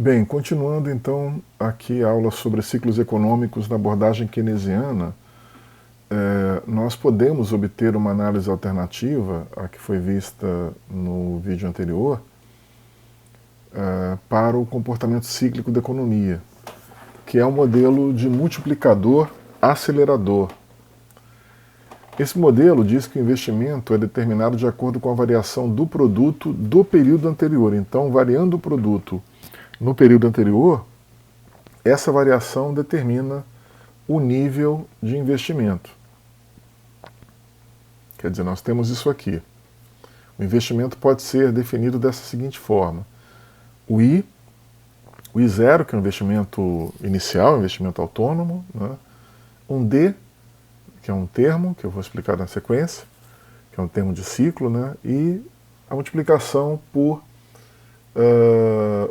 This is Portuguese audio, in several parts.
Bem, continuando então aqui a aula sobre ciclos econômicos na abordagem keynesiana, nós podemos obter uma análise alternativa, a que foi vista no vídeo anterior, para o comportamento cíclico da economia, que é um modelo de multiplicador acelerador. Esse modelo diz que o investimento é determinado de acordo com a variação do produto do período anterior. Então, variando o produto no período anterior, essa variação determina o nível de investimento. Quer dizer, nós temos isso aqui. O investimento pode ser definido dessa seguinte forma. O I0, que é o investimento inicial, investimento autônomo, né? Um D, que é um termo, que eu vou explicar na sequência, que é um termo de ciclo, né? E a multiplicação por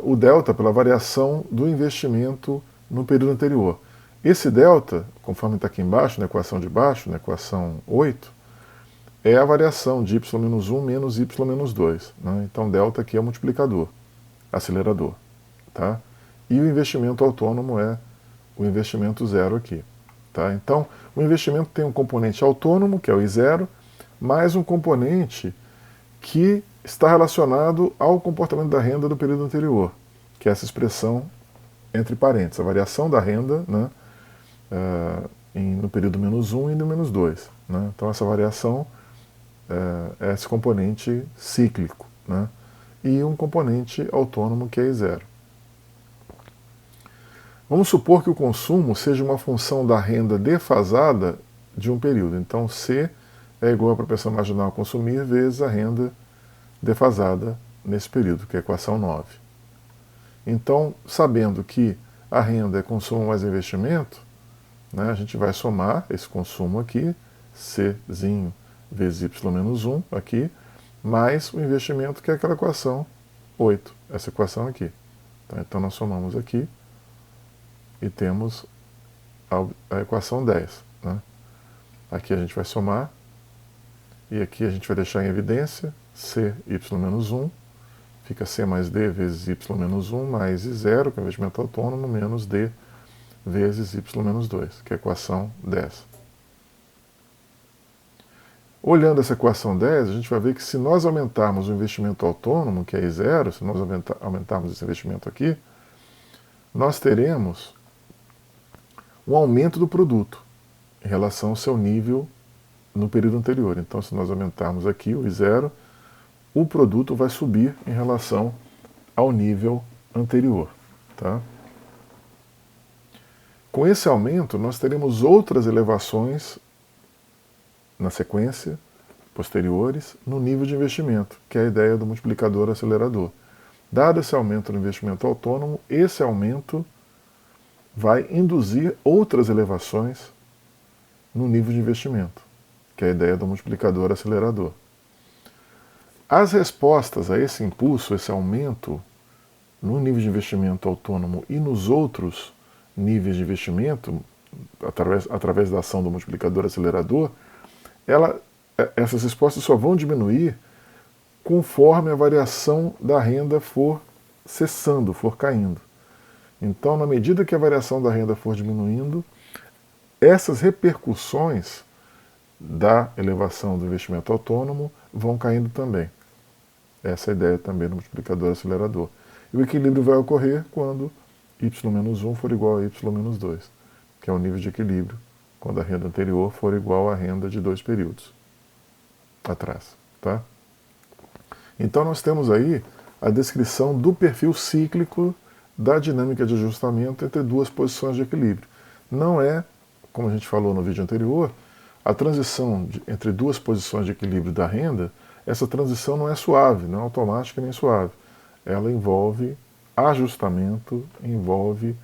o delta, pela variação do investimento no período anterior. Esse delta, conforme está aqui embaixo, na equação de baixo, na equação 8, é a variação de y-1 menos y-2. Né? Então, delta aqui é o multiplicador, acelerador. Tá? E o investimento autônomo é o investimento zero aqui. Tá? Então, o investimento tem um componente autônomo, que é o I0, mais um componente que está relacionado ao comportamento da renda do período anterior, que é essa expressão entre parênteses, a variação da renda, né, no período -1 e no -2. Né? Então, essa variação é esse componente cíclico, né? E um componente autônomo que é I0. Vamos supor que o consumo seja uma função da renda defasada de um período. Então, C é igual à propensão marginal a consumir vezes a renda defasada nesse período, que é a equação 9. Então, sabendo que a renda é consumo mais investimento, né, a gente vai somar esse consumo aqui, Czinho vezes y-1 aqui, mais o investimento, que é aquela equação 8, essa equação aqui. Tá? Então, nós somamos aqui e temos a equação 10. Né? Aqui a gente vai somar, e aqui a gente vai deixar em evidência CY-1, fica C mais D vezes Y-1 mais I0, que é o investimento autônomo, menos D vezes Y-2, que é a equação 10. Olhando essa equação 10, a gente vai ver que se nós aumentarmos o investimento autônomo, que é I0, se nós aumentarmos esse investimento aqui, nós teremos um aumento do produto em relação ao seu nível no período anterior. Então, se nós aumentarmos aqui o I0, o produto vai subir em relação ao nível anterior. Tá? Com esse aumento, nós teremos outras elevações na sequência, posteriores, no nível de investimento, que é a ideia do multiplicador acelerador. Dado esse aumento no investimento autônomo, esse aumento vai induzir outras elevações no nível de investimento, que é a ideia do multiplicador acelerador. As respostas a esse impulso, esse aumento no nível de investimento autônomo e nos outros níveis de investimento, através da ação do multiplicador acelerador, essas respostas só vão diminuir conforme a variação da renda for cessando, for caindo. Então, na medida que a variação da renda for diminuindo, essas repercussões da elevação do investimento autônomo vão caindo também. Essa é a ideia também do multiplicador acelerador. E o equilíbrio vai ocorrer quando y-1 for igual a y-2, que é o nível de equilíbrio, quando a renda anterior for igual à renda de 2 períodos atrás. Tá? Então nós temos aí a descrição do perfil cíclico da dinâmica de ajustamento entre duas posições de equilíbrio. Não é, como a gente falou no vídeo anterior, a transição entre duas posições de equilíbrio da renda, essa transição não é suave, não é automática nem suave. Ela envolve ajustamento, envolve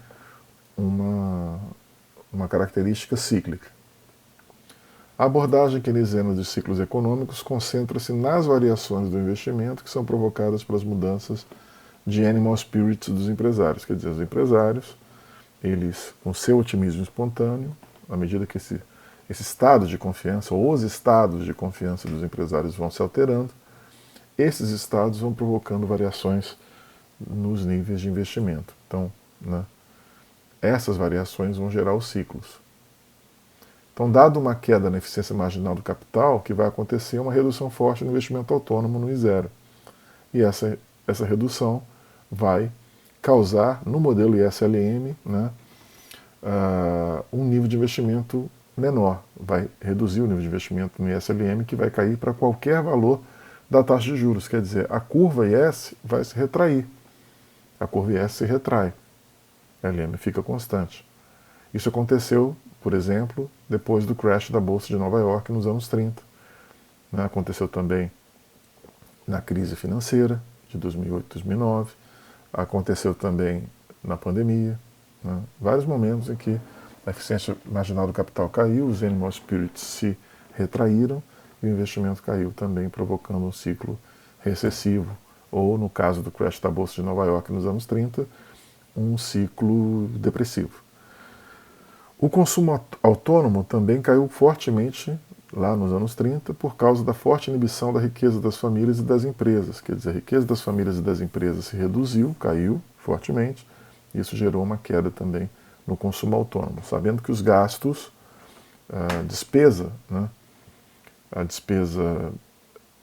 uma característica cíclica. A abordagem keynesiana dos ciclos econômicos concentra-se nas variações do investimento que são provocadas pelas mudanças de animal spirits dos empresários. Quer dizer, os empresários, eles, com seu otimismo espontâneo, à medida que esse estado de confiança, ou os estados de confiança dos empresários vão se alterando, esses estados vão provocando variações nos níveis de investimento. Então, né, essas variações vão gerar os ciclos. Então, dado uma queda na eficiência marginal do capital, o que vai acontecer é uma redução forte no investimento autônomo no I0. E essa redução vai causar, no modelo ISLM, né, um nível de investimento menor. Vai reduzir o nível de investimento no ISLM, que vai cair para qualquer valor da taxa de juros. Quer dizer, a curva IS vai se retrair. A curva IS se retrai. A LM fica constante. Isso aconteceu, por exemplo, depois do crash da Bolsa de Nova York nos anos 30. Né? Aconteceu também na crise financeira de 2008, 2009. Aconteceu também na pandemia. Né? Vários momentos em que a eficiência marginal do capital caiu, os animal spirits se retraíram e o investimento caiu também, provocando um ciclo recessivo, ou, no caso do crash da Bolsa de Nova York nos anos 30, um ciclo depressivo. O consumo autônomo também caiu fortemente lá nos anos 30 por causa da forte inibição da riqueza das famílias e das empresas. Quer dizer, a riqueza das famílias e das empresas se reduziu, caiu fortemente. Isso gerou uma queda também no consumo autônomo, sabendo que os gastos, a despesa, né, a despesa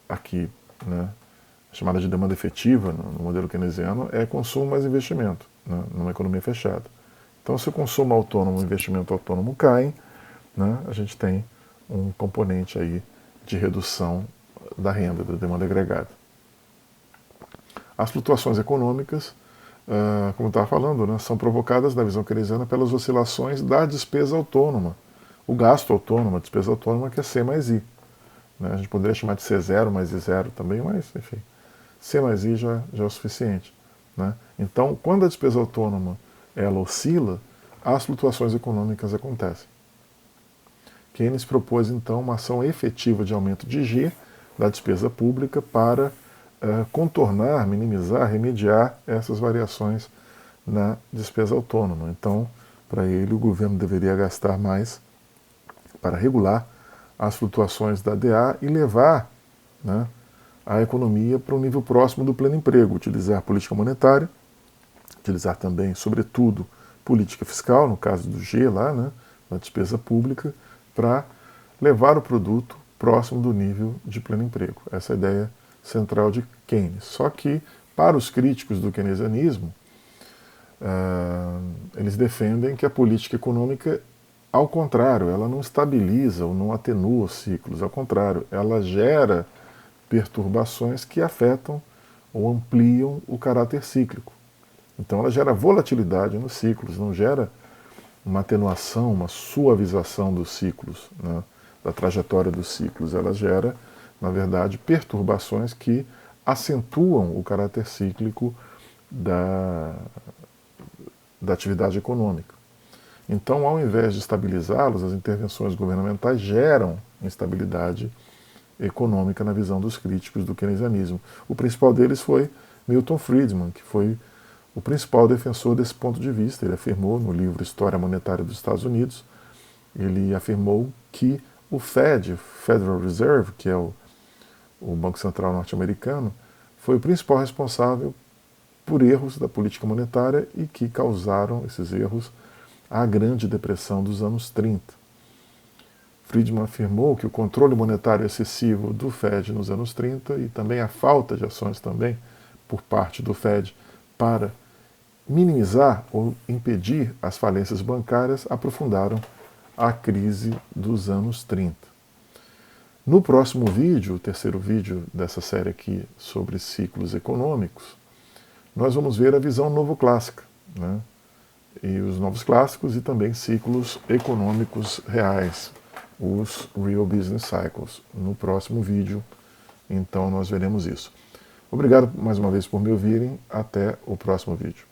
aqui, né, chamada de demanda efetiva no modelo keynesiano, é consumo mais investimento, né, numa economia fechada. Então, se o consumo autônomo e o investimento autônomo caem, né, a gente tem um componente aí de redução da renda, da demanda agregada. As flutuações econômicas, como eu estava falando, né, são provocadas na visão keynesiana pelas oscilações da despesa autônoma. O gasto autônomo, a despesa autônoma, que é C mais I. Né, a gente poderia chamar de C0 mais I0 também, mas, enfim, C mais I já é o suficiente. Né? Então, quando a despesa autônoma ela oscila, as flutuações econômicas acontecem. Keynes propôs, então, uma ação efetiva de aumento de G da despesa pública para contornar, minimizar, remediar essas variações na despesa autônoma. Então, para ele, o governo deveria gastar mais para regular as flutuações da DA e levar, né, a economia para um nível próximo do pleno emprego, utilizar política monetária, utilizar também, sobretudo, política fiscal, no caso do G lá, né, da despesa pública, para levar o produto próximo do nível de pleno emprego. Essa é a ideia central de Keynes. Só que, para os críticos do keynesianismo, eles defendem que a política econômica, ao contrário, ela não estabiliza ou não atenua os ciclos, ao contrário, ela gera perturbações que afetam ou ampliam o caráter cíclico. Então ela gera volatilidade nos ciclos, não gera uma atenuação, uma suavização dos ciclos, né, da trajetória dos ciclos. Ela gera, na verdade, perturbações que acentuam o caráter cíclico da atividade econômica. Então, ao invés de estabilizá-los, as intervenções governamentais geram instabilidade econômica na visão dos críticos do keynesianismo. O principal deles foi Milton Friedman, que foi o principal defensor desse ponto de vista. Ele afirmou no livro História Monetária dos Estados Unidos, ele afirmou que o Fed, Federal Reserve, que é o Banco Central norte-americano, foi o principal responsável por erros da política monetária e que causaram esses erros à Grande Depressão dos anos 30. Friedman afirmou que o controle monetário excessivo do Fed nos anos 30 e também a falta de ações também por parte do Fed para minimizar ou impedir as falências bancárias aprofundaram a crise dos anos 30. No próximo vídeo, o terceiro vídeo dessa série aqui sobre ciclos econômicos, nós vamos ver a visão novoclássica, né? E os novos clássicos e também ciclos econômicos reais, os Real Business Cycles. No próximo vídeo, então, nós veremos isso. Obrigado mais uma vez por me ouvirem. Até o próximo vídeo.